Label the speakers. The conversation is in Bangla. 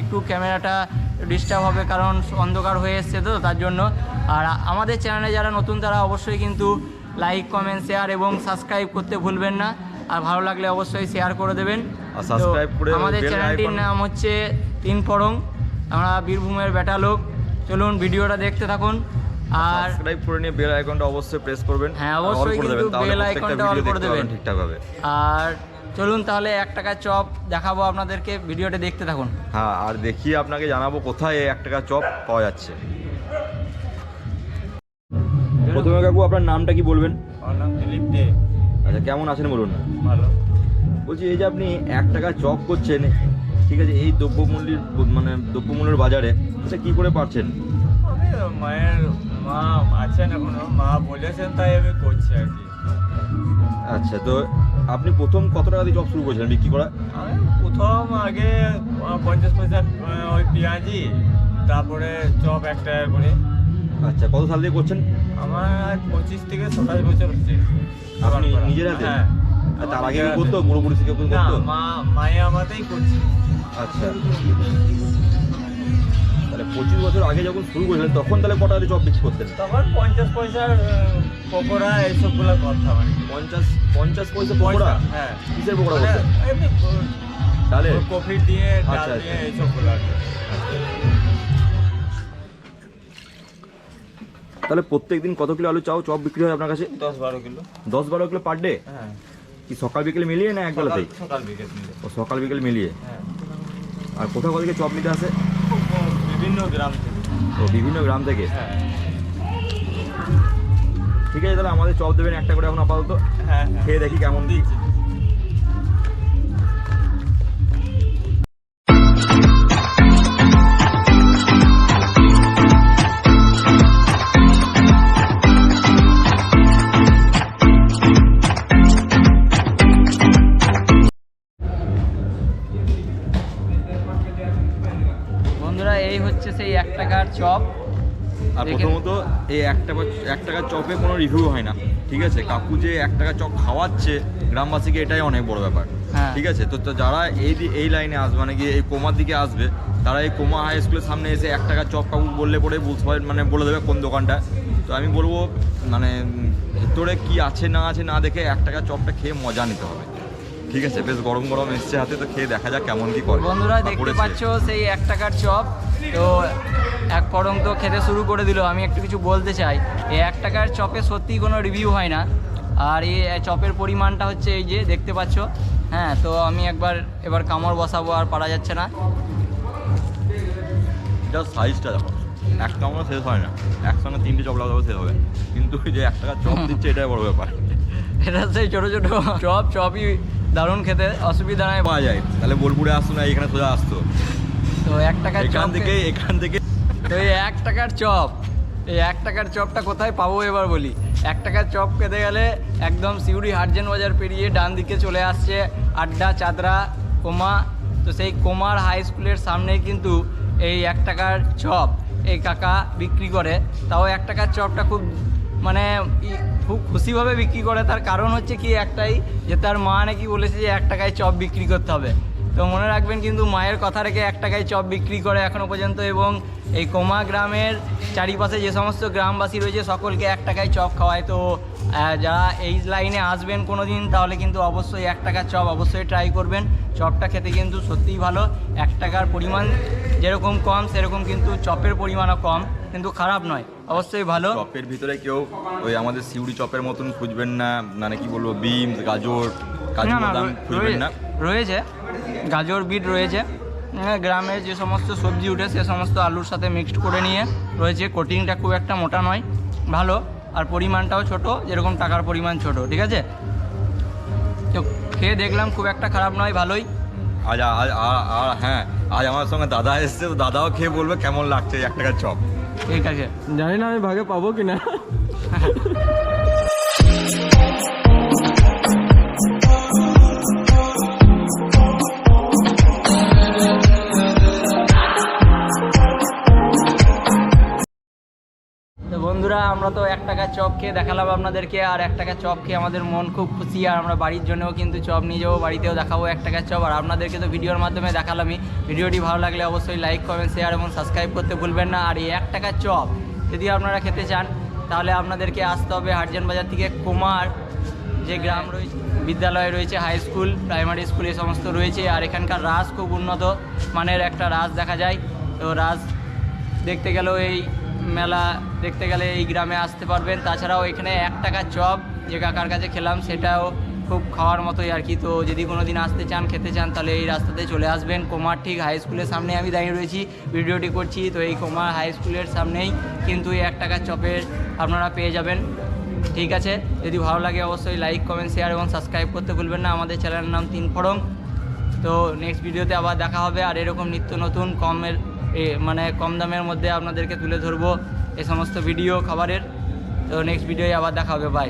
Speaker 1: একটু ক্যামেরাটা ডিস্টার্ব হবে, কারণ অন্ধকার হয়ে এসছে তো তার জন্য। আর আমাদের চ্যানেলে যারা নতুন তারা অবশ্যই কিন্তু লাইক, কমেন্ট, শেয়ার এবং সাবস্ক্রাইব করতে ভুলবেন না। আর ভালো লাগলে অবশ্যই শেয়ার করে দেবেন।
Speaker 2: আর সাবস্ক্রাইব করে
Speaker 1: আমাদের চ্যানেলটির নাম হচ্ছে তিন ফড়ং, আমরা বীরভূমের বেটা লোক। চলুন ভিডিওটা দেখতে থাকুন আর
Speaker 2: সাবস্ক্রাইব করে নিয়ে বেল আইকনটা অবশ্যই প্রেস করবেন।
Speaker 1: হ্যাঁ, অবশ্যই কিন্তু বেল আইকনটা অল করে দেবেন
Speaker 2: ঠিকঠাক হবে।
Speaker 1: আর চলুন তাহলে 1 টাকার চপ দেখাবো আপনাদেরকে, ভিডিওটা দেখতে থাকুন।
Speaker 2: হ্যাঁ, আর দেখিয়ে আপনাকে জানাবো কোথায় এই 1 টাকার চপ পাওয়া যাচ্ছে। প্রথমে কাকু আপনার নামটা কি বলবেন?
Speaker 3: আমার নাম দিলীপ দে।
Speaker 2: আচ্ছা, কেমন আছেন বলুন না?
Speaker 3: ভালো।
Speaker 2: বলছি এই যে আপনি 1 টাকার চপ করছেন, ঠিক আছে, এই দ্রব্যমূল্যের বাজারে এটা কি করে পারছেন?
Speaker 3: আমি মায়ের মা আছেন এখনো, মা বলেছেন তাই আমি করছি আর কি।
Speaker 2: আচ্ছা, তো আপনি প্রথম কত টাকা দিয়ে চপ শুরু করেছিলেন বিক্রি করা?
Speaker 3: আমি প্রথম আগে 50 পয়সা ওই পেঁয়াজি, তারপরে চপ 1 টাকা করে।
Speaker 2: আচ্ছা, কত সাল দিয়ে করছেন?
Speaker 3: আমার 25 থেকে 27 বছর হচ্ছে।
Speaker 2: আপনি নিজের হাতে?
Speaker 3: হ্যাঁ।
Speaker 2: আর তার আগে কি করতো? পুরোপুরি শিখে করতো?
Speaker 3: না, মায়ে আমাদেরই করছি।
Speaker 2: আচ্ছা, তাহলে 25 বছর আগে যখন শুরু করেছিলেন তখন তাহলে কত টাকা দিয়ে চপ বিক্রি করতেন?
Speaker 3: তখন 50 পয়সার পকোড়া এইসবগুলো করতাম আর কি।
Speaker 2: 50 পয়সা পকোড়া?
Speaker 3: হ্যাঁ।
Speaker 2: কিসের পকোড়া
Speaker 3: মানে
Speaker 2: করতেন?
Speaker 3: এমনি
Speaker 2: ডালের?
Speaker 3: কফি দিয়ে, ডাল
Speaker 2: আচ্ছা,
Speaker 3: দিয়ে
Speaker 2: আচ্ছা।
Speaker 3: এইসবগুলো আর কি।
Speaker 2: তাহলে প্রত্যেকদিন কত কিলো আলু চপ বিক্রি হয় আপনার কাছে?
Speaker 3: 10-12 কিলো।
Speaker 2: 10-12 kilo per day?
Speaker 3: হ্যাঁ।
Speaker 2: কি সকাল বিকেল মিলিয়ে না একবেলাতেই?
Speaker 3: সকাল বিকেল মিলে।
Speaker 2: ও, সকাল বিকেল মিলিয়ে।
Speaker 3: হ্যাঁ।
Speaker 2: আর কোথাও থেকে চপ নিতে আসে?
Speaker 3: বিভিন্ন গ্রাম থেকে।
Speaker 2: ও, বিভিন্ন গ্রাম থেকে।
Speaker 3: হ্যাঁ
Speaker 2: ঠিক আছে, তাহলে আমাদের চপ দেবেন 1 টাকা করে এখন আপাতত।
Speaker 3: হ্যাঁ।
Speaker 2: খেয়ে দেখি কেমন দিচ্ছে।
Speaker 1: বন্ধুরা, এই হচ্ছে সেই 1 টাকার চপ।
Speaker 2: আর প্রথমত এই 1 টাকার চপে কোনো রিভিউ হয় না, ঠিক আছে। কাকু যে 1 টাকার চপ খাওয়াচ্ছে গ্রামবাসীকে, এটাই অনেক বড় ব্যাপার।
Speaker 1: হ্যাঁ।
Speaker 2: ঠিক আছে, তো যারা এই লাইনে আসবে, মানে কি এই কোমার দিকে আসবে, তারা এই কোমা হাই স্কুলের সামনে এসে 1 টাকার চপ কাকু বললে পরে সবাই মানে বলে দেবে কোন দোকানটা। তো আমি বলবো মানে ভেতরে কি আছে না দেখে 1 টাকার চপটা খেয়ে মজা নিতে হবে। ঠিক আছে, বেশ গরম গরম এসছে হাতে, তো খেয়ে দেখা যাক কেমন কি করে।
Speaker 1: বন্ধুরা দেখতে পাচ্ছ সেই 1 টাকার চপ, তো 1 ফড়ং তো খেতে শুরু করে দিল। আমি একটু কিছু বলতে চাই, এই 1 টাকার চপে সত্যিই কোনো রিভিউ হয় না। আর এই চপের পরিমাণটা হচ্ছে এই যে দেখতে পাচ্ছ। হ্যাঁ, তো আমি এবার কামড় বসাবো, আর পারা যাচ্ছে না।
Speaker 2: জাস্ট সাইজটা দেখো, এক কামড় শেষ হয় না, একসঙ্গে 3টে চপ লাগাবো শেষ হবে, কিন্তু যে 1 টাকার চপ দিচ্ছে এটাই বড় ব্যাপার।
Speaker 1: এটা সেই ছোটো ছোটো চপই দারুণ খেতে, অসুবিধা নাই
Speaker 2: পাওয়া যায়। তাহলে বোলপুরে আসতো না, এখানে সোজা আসতো।
Speaker 1: তো 1 টাকার
Speaker 2: এখান
Speaker 1: চপ
Speaker 2: থেকে
Speaker 1: তো এই 1 টাকার চপ, এই 1 টাকার চপটা কোথায় পাবো এবার বলি। 1 টাকার চপ খেতে গেলে একদম সিউড়ি হাটজেন বাজার পেরিয়ে ডান দিকে চলে আসছে আড্ডা, চাদরা, কোমা। তো সেই কোমার হাই স্কুলের সামনেই কিন্তু এই 1 টাকার চপ এই কাকা বিক্রি করে। তাও 1 টাকার চপটা খুব খুব খুশিভাবে বিক্রি করে। তার কারণ হচ্ছে কি একটাই, যে তার মা নাকি বলেছে যে 1 টাকায় চপ বিক্রি করতে হবে। তো মনে রাখবেন কিন্তু মায়ের কথা রেখে 1 টাকায় চপ বিক্রি করে এখনও পর্যন্ত। এবং এই কোমা গ্রামের চারিপাশে যে সমস্ত গ্রামবাসী রয়েছে সকলকে 1 টাকায় চপ খাওয়ায়। তো যারা এই লাইনে আসবেন কোনো দিন, তাহলে কিন্তু অবশ্যই 1 টাকার চপ অবশ্যই ট্রাই করবেন। চপটা খেতে কিন্তু সত্যিই ভালো। 1 টাকার পরিমাণ যেরকম কম, সেরকম কিন্তু চপের পরিমাণও কম, কিন্তু খারাপ নয়, অবশ্যই ভালো।
Speaker 2: চপের ভিতরে কেউ ওই আমাদের সিউড়ি চপের মতন খুঁজবেন না, মানে কি বলবো, বিনস, গাজর, কাজু বাদাম খুঁজবেন না।
Speaker 1: রয়েছে গাজর, বিট রয়েছে, গ্রামের যে সমস্ত সবজি উঠে সে সমস্ত আলুর সাথে মিক্সড করে নিয়ে রয়েছে। কোটিংটা খুব একটা মোটা নয়, ভালো। আর পরিমাণটাও ছোট, যেরকম টাকার পরিমাণ ছোট, ঠিক আছে। তো খেয়ে দেখলাম খুব একটা খারাপ নয়, ভালোই।
Speaker 2: হ্যাঁ, আজ আমার সঙ্গে দাদা এসছে, তো দাদাও খেয়ে বলবে কেমন লাগছে 1 টাকার চপ।
Speaker 1: ঠিক আছে,
Speaker 4: জানি না আমি ভাগে পাবো কিনা।
Speaker 1: বন্ধুরা আমরা তো 1 টাকার চপ খেয়ে দেখালাম আপনাদেরকে, আর 1 টাকার চপ খেয়ে আমাদের মন খুব খুশি, আর আমরা বাড়ির জন্যও কিন্তু চপ নিয়ে যাবো, বাড়িতেও দেখাবো 1 টাকার চপ। আর আপনাদেরকে তো ভিডিওর মাধ্যমে দেখালামই। ভিডিওটি ভালো লাগলে অবশ্যই লাইক, কমেন্ট, শেয়ার এবং সাবস্ক্রাইব করতে ভুলবেন না। আর এই 1 টাকার চপ যদি আপনারা খেতে চান তাহলে আপনাদেরকে আসতে হবে হাটজান বাজার থেকে কোমার যে গ্রাম রয়েছে, বিদ্যালয় রয়েছে, হাই স্কুল, প্রাইমারি স্কুল এই সমস্ত রয়েছে। আর এখানকার রাস খুব উন্নত মানের একটা রাস দেখা যায়। তো রাস দেখতে গেলেও এই মেলা দেখতে গেলে এই গ্রামে আসতে পারবেন। তাছাড়াও এখানে 1 টাকার চপ যে কাকার কাছে খেলাম সেটাও খুব খাওয়ার মতোই আর কি। তো যদি কোনো দিন আসতে চান, খেতে চান, তাহলে এই রাস্তাতে চলে আসবেন। কোমার ঠিক হাই স্কুলের সামনে আমি দাঁড়িয়ে রয়েছি, ভিডিওটি করছি। তো এই কোমার হাই স্কুলের সামনেই কিন্তু এই 1 টাকার চপের আপনারা পেয়ে যাবেন। ঠিক আছে, যদি ভালো লাগে অবশ্যই লাইক, কমেন্ট, শেয়ার এবং সাবস্ক্রাইব করতে ভুলবেন না। আমাদের চ্যানেলের নাম 3 ফোড়ং। তো নেক্সট ভিডিওতে আবার দেখা হবে, আর এরকম নিত্য নতুন কম দামের মধ্যে আপনাদেরকে তুলে ধরবো এই সমস্ত ভিডিও খাবারের। তো নেক্সট ভিডিওয় আবার দেখা হবে, বাই।